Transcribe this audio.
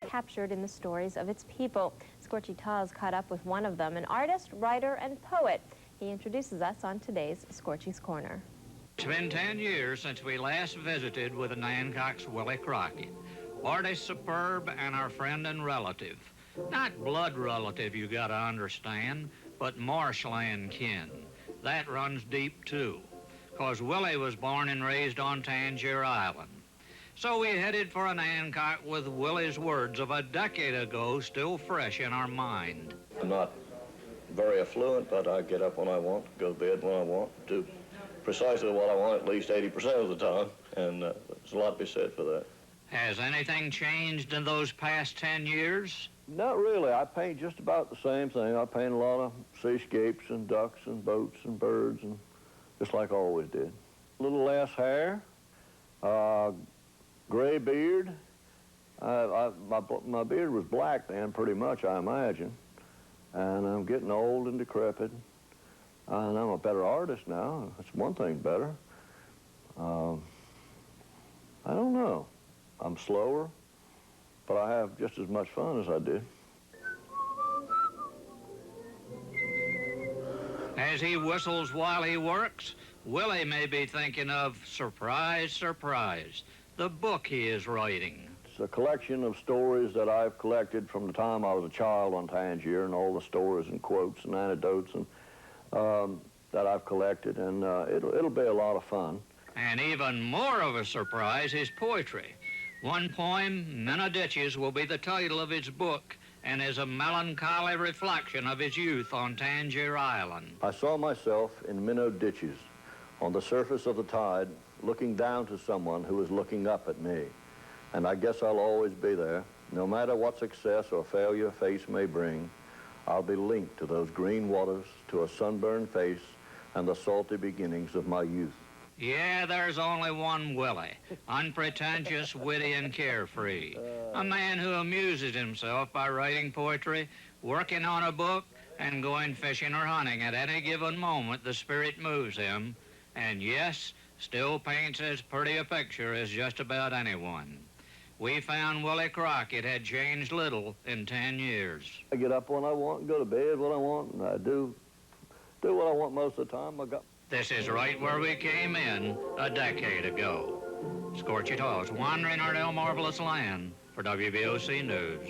captured in the stories of its people. Scorchy caught up with one of them, an artist, writer, and poet. He introduces us on today's Scorchy's Corner. It's been 10 years since we last visited with the Hancock's Willie Crockett. Artist superb and our friend and relative. Not blood relative, you gotta understand, but marshland kin. That runs deep too, 'cause Willie was born and raised on Tangier Island. So we headed for an Hancock with Willie's words of a decade ago still fresh in our mind. I'm not very affluent, but I get up when I want, go to bed when I want, do precisely what I want at least 80% of the time, and there's a lot to be said for that. Has anything changed in those past 10 years? Not really. I paint just about the same thing. I paint a lot of seascapes and ducks and boats and birds, and just like I always did. A little less hair, gray beard. My beard was black then, pretty much, I imagine. And I'm getting old and decrepit. And I'm a better artist now. That's one thing better. I don't know. I'm slower, but I have just as much fun as I did. As he whistles while he works, Willie may be thinking of, surprise, surprise, the book he is writing. It's a collection of stories that I've collected from the time I was a child on Tangier, and all the stories and quotes and anecdotes and that I've collected, and it'll be a lot of fun. And even more of a surprise is poetry. One poem, "Minnow Ditches," will be the title of his book and is a melancholy reflection of his youth on Tangier Island. I saw myself in minnow ditches on the surface of the tide, looking down to someone who was looking up at me. And I guess I'll always be there. No matter what success or failure face may bring, I'll be linked to those green waters, to a sunburned face, and the salty beginnings of my youth. Yeah, there's only one Willie, unpretentious, witty, and carefree. A man who amuses himself by writing poetry, working on a book, and going fishing or hunting at any given moment the spirit moves him. And yes, still paints as pretty a picture as just about anyone. We found Willie Crockett had changed little in 10 years. I get up when I want, go to bed when I want, and I do what I want most of the time. This is right where we came in a decade ago. Scorchy wandering our marvelous land for WBOC News.